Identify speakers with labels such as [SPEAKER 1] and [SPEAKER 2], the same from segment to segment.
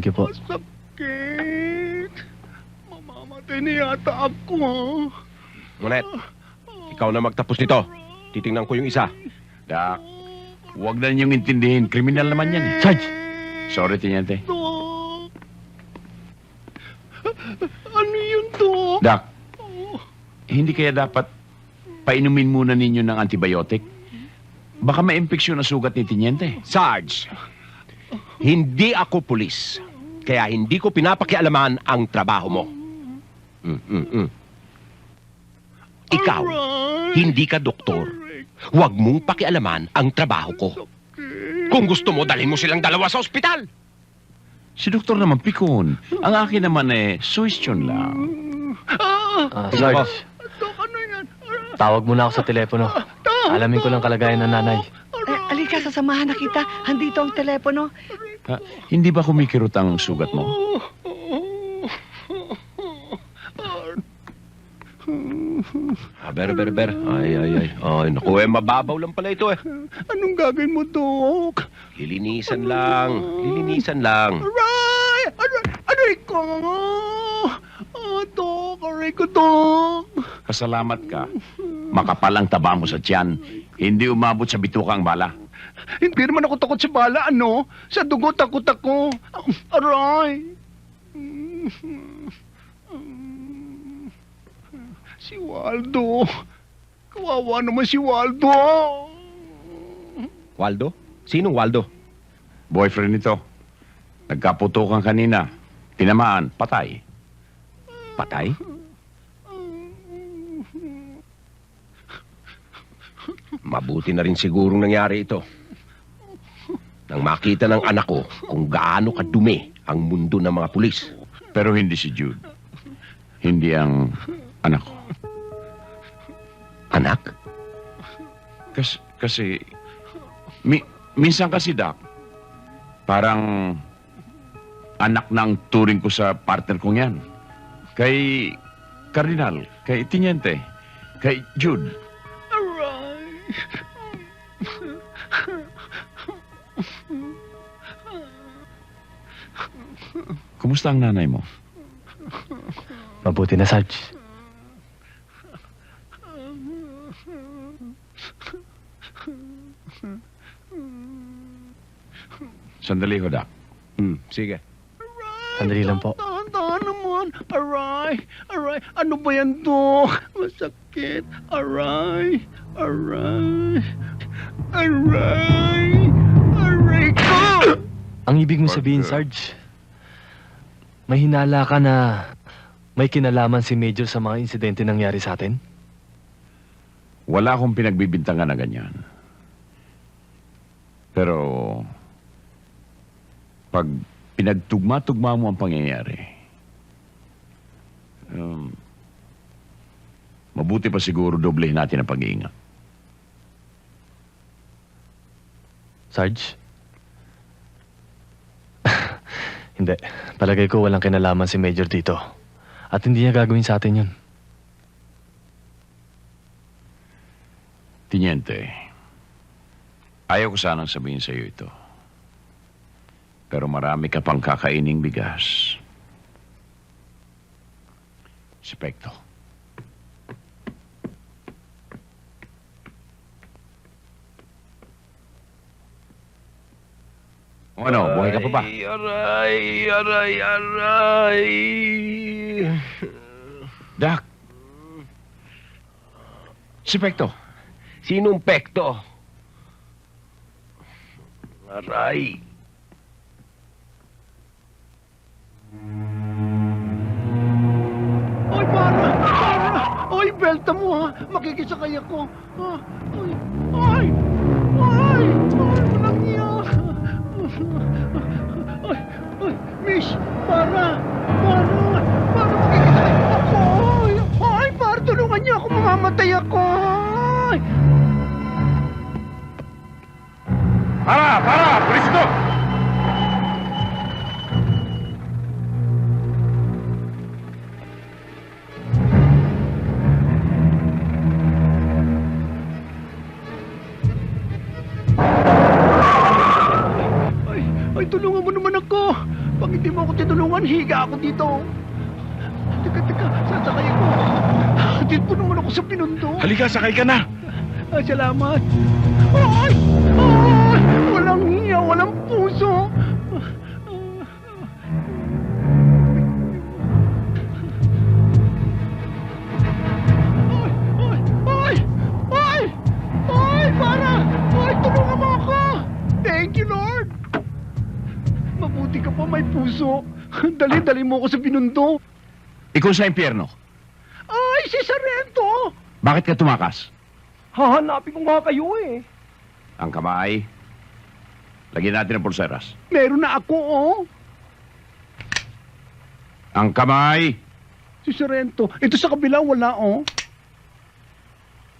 [SPEAKER 1] Thank you po.
[SPEAKER 2] Masakit. Mamamatay na yata ako.
[SPEAKER 3] Monet, ikaw na magtapos nito. Titingnan ko yung isa.
[SPEAKER 4] Dak, huwag na niyong intindihin. Kriminal naman yan.
[SPEAKER 1] Sarge!
[SPEAKER 4] Sorry, Tiniente.
[SPEAKER 2] Dok. Ano yun, Dok?
[SPEAKER 4] Dak, hindi kaya dapat painumin muna ninyo ng antibiotic? Baka ma-impeksyon ang sugat ni Tiniente.
[SPEAKER 3] Sarge, hindi ako pulis. Kaya hindi ko pinapakialaman ang trabaho mo. Ikaw, hindi ka doktor. Huwag mong pakialaman ang trabaho ko. Kung gusto mo, dalhin mo silang dalawa sa ospital.
[SPEAKER 4] Si doktor naman pikon. Ang akin naman suggestion lang.
[SPEAKER 1] Sarge,
[SPEAKER 2] Dok, ano yan?
[SPEAKER 1] tawag muna ako sa telepono. Alamin ko lang kalagayan ng nanay.
[SPEAKER 5] Alika, sasamahan na kita. Handito ang telepono.
[SPEAKER 4] Hindi ba kumikirot ang sugat mo?
[SPEAKER 3] Ber. Ay, naku, mababaw lang pala ito eh.
[SPEAKER 2] Anong gagawin mo, Dok?
[SPEAKER 3] Lilinisan lang.
[SPEAKER 2] Aray! Aray ko! Dok, aray ko, Dok.
[SPEAKER 4] Pasalamat ka. Makapal ang taba mo sa tiyan. Hindi umabot sa bituka ang bala.
[SPEAKER 2] Hindi naman ako takot sa bala, ano? Sa dugo, takot ako. Aray! Si Waldo. Kawawa naman si Waldo.
[SPEAKER 3] Waldo? Sinong Waldo?
[SPEAKER 4] Boyfriend nito. Nagkaputukan kanina. Tinamaan, patay.
[SPEAKER 3] Patay? Mabuti na rin sigurong nangyari ito. Nang makita ng anak ko kung gaano kadumi ang mundo ng mga pulis.
[SPEAKER 4] Pero hindi si Jude. Hindi ang anak ko.
[SPEAKER 3] Anak?
[SPEAKER 4] Kasi minsan kasi, Doc, parang anak ng turing ko sa partner kong yan. Kay Cardinal, kay Tiniente, kay Jude.
[SPEAKER 2] Aray!
[SPEAKER 4] Kumusta ang nanay mo?
[SPEAKER 1] Mabuti na, Sarge.
[SPEAKER 4] Sandali ko, Doc.
[SPEAKER 3] Sige.
[SPEAKER 1] Sandali lang po.
[SPEAKER 2] Tahan naman. Aray! Aray! Ano ba yan, Dok? Masakit. Aray! Aray! Aray! Aray ko!
[SPEAKER 1] Ang ibig mo sabihin, Sarge, may hinala ka na may kinalaman si Major sa mga insidente nangyari sa atin?
[SPEAKER 4] Wala akong pinagbibintangan na ganyan. Pero, pag pinagtugma-tugma mo ang pangyayari, mabuti pa siguro doblehin natin ang pag-iingat.
[SPEAKER 1] Sarge? Hindi. Palagay ko walang kinalaman si Major dito. At hindi niya gagawin sa atin yun.
[SPEAKER 4] Tiniente, ayaw ko sanang sabihin sa iyo ito. Pero marami ka pang kakaining bigas. Spekto. O ano, buhay ka pa ba?
[SPEAKER 3] Aray.
[SPEAKER 4] Dak! Spekto.
[SPEAKER 3] Sinong pekto? Aray.
[SPEAKER 2] Oy, para! Oy, belta mo, ha? Makikisakay ako. Ha? Oy! Oy! Oy! Oy, walang iya. Oy! Oy! Miss! Para! Makikisakay ako! Oy! Para, tulungan niyo ako! Mamamatay ako! Oy!
[SPEAKER 4] Para! Pulis ito!
[SPEAKER 2] Ay, tulungan mo naman ako. Pag hindi mo naman, higa ako dito. Teka, sasakay ako. Hatid po naman ako sa pinundo.
[SPEAKER 4] Halika, sakay ka na!
[SPEAKER 2] Salamat. Ay! Ay! Walang hiya, walang puso. Ay! Ay! Ay! Ay! Para! Ay! Tulungan mo ako! Thank you, Lord! Mabuti ka pa, may puso. Dali mo ako sa pinundo.
[SPEAKER 4] Ikaw sa impyerno.
[SPEAKER 2] Ay! Si Sarento!
[SPEAKER 4] Bakit ka tumakas?
[SPEAKER 1] Hahanapin ko nga kayo eh.
[SPEAKER 4] Ang kamay. Lagyan natin ang pulseras.
[SPEAKER 2] Meron na ako, oh.
[SPEAKER 4] Ang kamay.
[SPEAKER 2] Si Sarento. Ito sa kabila, wala, oh.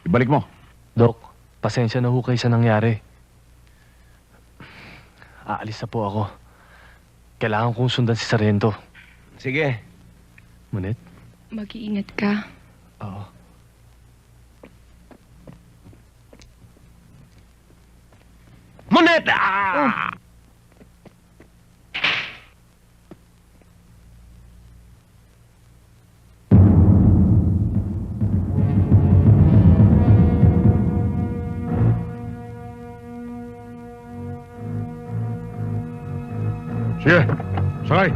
[SPEAKER 4] Ibalik mo.
[SPEAKER 1] Dok, pasensya na ho kayo sa nangyari. Aalis na po ako. Kailangan kong sundan si Sarento.
[SPEAKER 3] Sige.
[SPEAKER 1] Munit?
[SPEAKER 6] Mag-iingat ka.
[SPEAKER 1] Oo.
[SPEAKER 3] Moneta!
[SPEAKER 4] Sige, sakay.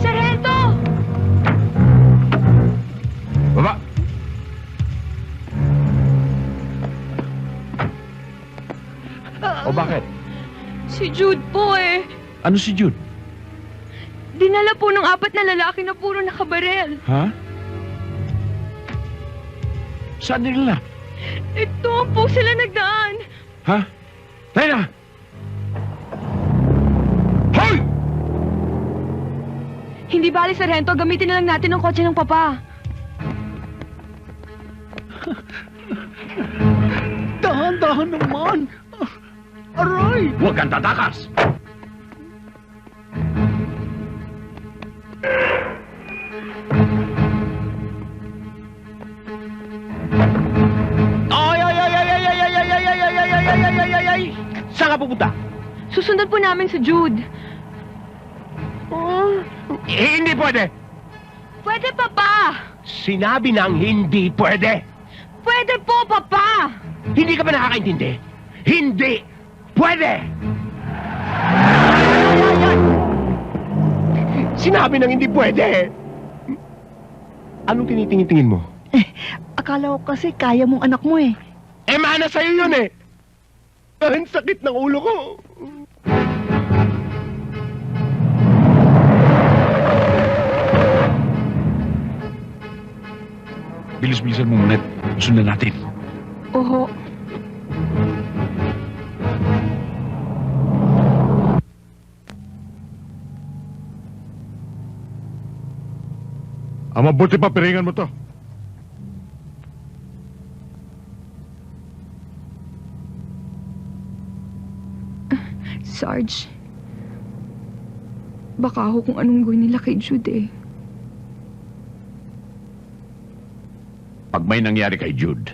[SPEAKER 6] Sarento!
[SPEAKER 4] Baba. O bakit?
[SPEAKER 6] Si Jude po eh.
[SPEAKER 4] Ano si Jude?
[SPEAKER 6] Dinala po ng 4 na lalaki na puro nakabarel.
[SPEAKER 4] Ha? Saan nila?
[SPEAKER 6] Ito po sila nagdaan.
[SPEAKER 4] Ha? Tayo na! Hoy!
[SPEAKER 6] Hindi bali, Sarento. Gamitin na lang natin ang kotse ng papa.
[SPEAKER 2] Dahan-dahan naman. Aray!
[SPEAKER 4] Huwag kang tatakas!
[SPEAKER 3] Ay! Saan ka pupunta?
[SPEAKER 6] Susundan po namin si Jude.
[SPEAKER 3] Hindi pwede!
[SPEAKER 6] Pwede, papa!
[SPEAKER 3] Sinabi nang hindi pwede!
[SPEAKER 6] Pwede po, papa!
[SPEAKER 3] Hindi ka ba nakakaintindi? Hindi pwede! Sinabi nang hindi pwede! Anong tinitingin-tingin mo?
[SPEAKER 5] Akala ko kasi kaya mong anak mo eh.
[SPEAKER 3] Eh, mana sa'yo yun eh! Ang sakit ng ulo ko!
[SPEAKER 4] Bilis-bilisan mo muna. Sundan natin.
[SPEAKER 6] Oho.
[SPEAKER 7] Mabuti pa, piringan mo to.
[SPEAKER 6] Sarge. Baka ako kung anong gawin nila kay Jude eh.
[SPEAKER 4] Pag may nangyari kay Jude,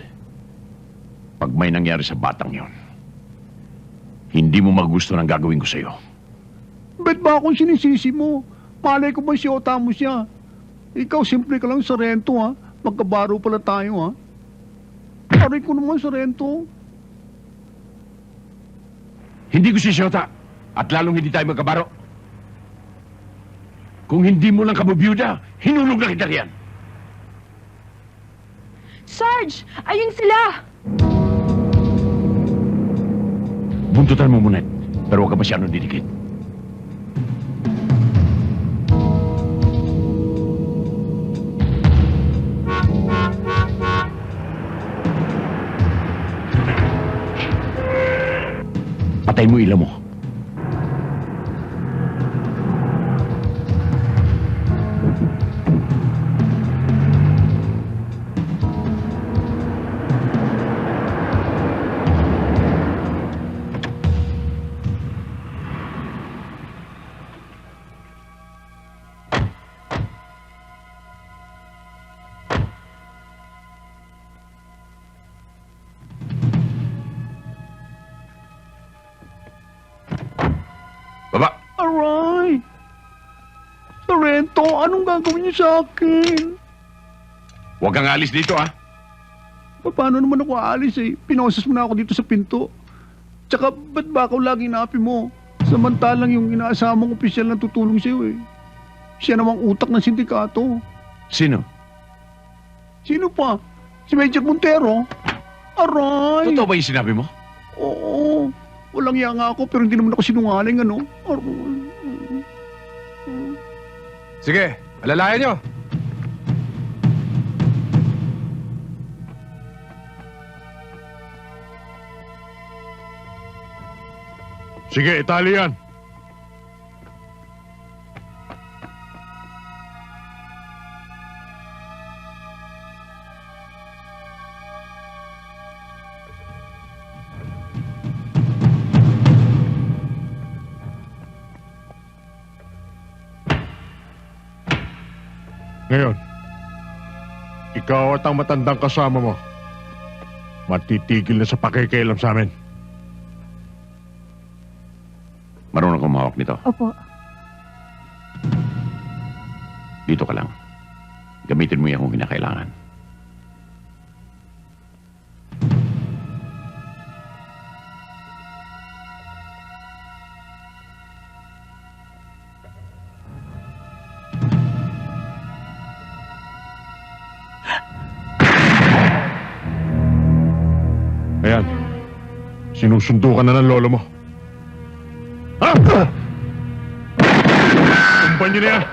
[SPEAKER 4] pag may nangyari sa batang yon, hindi mo magusto ng gagawin ko sa'yo.
[SPEAKER 2] Ba't ba akong sinisisi mo? Malay ko ba siyota mo siya? Ikaw, simple ka lang, Sarento, ha? Magkabaro pala tayo, ha? Aray ko naman, Sarento.
[SPEAKER 4] Hindi ko si Shota, at lalong hindi tayo magkabaro. Kung hindi mo lang kabubiyuda, hinulog na kita riyan.
[SPEAKER 6] Sarge! Ayun sila!
[SPEAKER 4] Buntutan mo muna, pero huwag ka masyadong didikit. Patayin mo ilaw mo.
[SPEAKER 2] dito. Anong gagawin niyo sa akin?
[SPEAKER 4] Huwag kang alis dito, ha?
[SPEAKER 2] Paano naman ako aalis eh? Pinosas mo na ako dito sa pinto. Tsaka, ba't ba ako laging naapi mo? Samantalang yung inaasamang opisyal na tutulong sa'yo eh. Siya namang utak ng sindikato.
[SPEAKER 4] Sino?
[SPEAKER 2] Sino pa? Si Major Montero? Aray!
[SPEAKER 4] Totoo ba yung sinabi mo?
[SPEAKER 2] Oo. Walang iya nga ako pero hindi naman ako sinungaling ano. Aray.
[SPEAKER 7] Sige, alalayan nyo.
[SPEAKER 4] Sige, Italian.
[SPEAKER 8] Ngayon, ikaw at ang matandang kasama mo, matitigil na sa pakikialam sa amin.
[SPEAKER 4] Marunong kang mahawak nito.
[SPEAKER 6] Opo.
[SPEAKER 4] Dito ka lang. Gamitin mo yan kung kinakailangan.
[SPEAKER 8] Ayan, sinusundo ka na ng lolo mo. Ha? Tumban niyo na yan!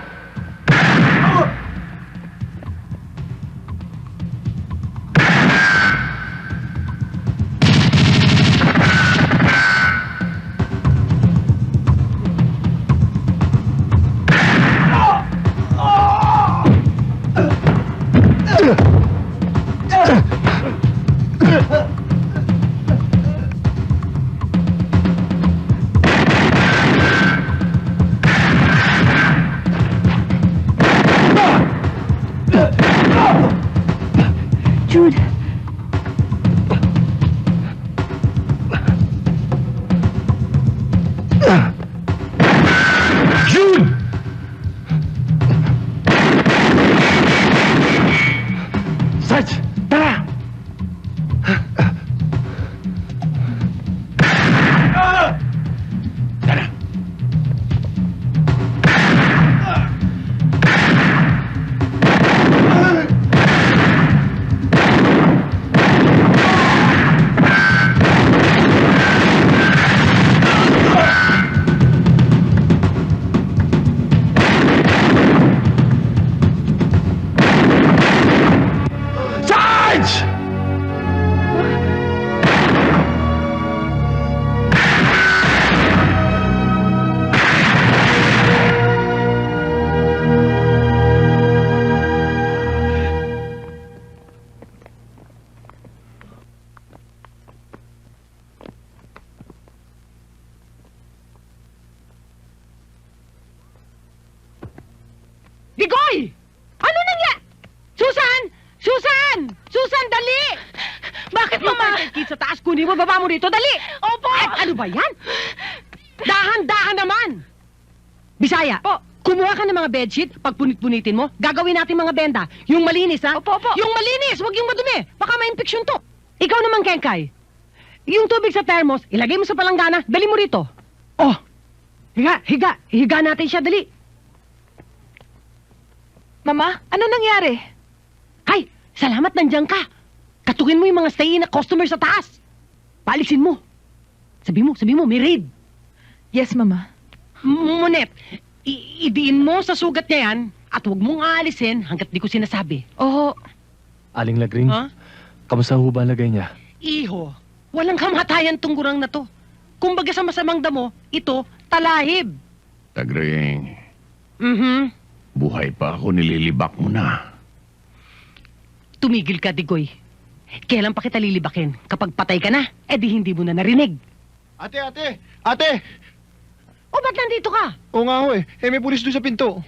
[SPEAKER 6] Jude!
[SPEAKER 1] Sarge! Tara!
[SPEAKER 4] Tara.
[SPEAKER 1] Sarge!
[SPEAKER 5] Digoy! Ano nangyari? Susan! Susan! Susan, dali! Bakit, Mama? Yung sa taas, kunin mo, baba mo dito, dali! Opo! Ay, ano ba yan? Dahan-dahan naman! Bisaya, kumuha ka ng mga bedsheet, pagpunit-punitin mo, gagawin natin mga benda. Yung malinis, ha? Opo. Yung malinis, huwag yung madumi. Baka ma-infeksyon to. Ikaw naman, Kenkay. Yung tubig sa thermos, ilagay mo sa palanggana, dali mo rito. Oh! Higa! Higa natin siya, dali.
[SPEAKER 6] Mama, ano nangyari?
[SPEAKER 5] Ay, salamat nandiyan ka. Katukin mo yung mga stay-in na customer sa taas. Paalisin mo. Sabi mo, may raid.
[SPEAKER 6] Yes, Mama.
[SPEAKER 5] Munet, idiin mo sa sugat niya yan at huwag mong aalisin hanggat di ko sinasabi.
[SPEAKER 6] Oo.
[SPEAKER 1] Aling Lagring,
[SPEAKER 5] Ha?
[SPEAKER 1] kamusta ho ba ang lagay niya?
[SPEAKER 5] Iho, walang kamatayan tong gurang na to. Kumbaga sa masamang damo, ito, talahib.
[SPEAKER 4] Tagring,
[SPEAKER 5] Mhm.
[SPEAKER 4] buhay pa ako, nililibak mo na.
[SPEAKER 5] Tumigil ka, Digoy. Kailan pa kita lilibakin? Kapag patay ka na, di hindi mo na narinig.
[SPEAKER 2] Ate! Ate!
[SPEAKER 5] O ba't nandito ka?
[SPEAKER 2] Oo nga ho eh. May pulis doon sa pinto.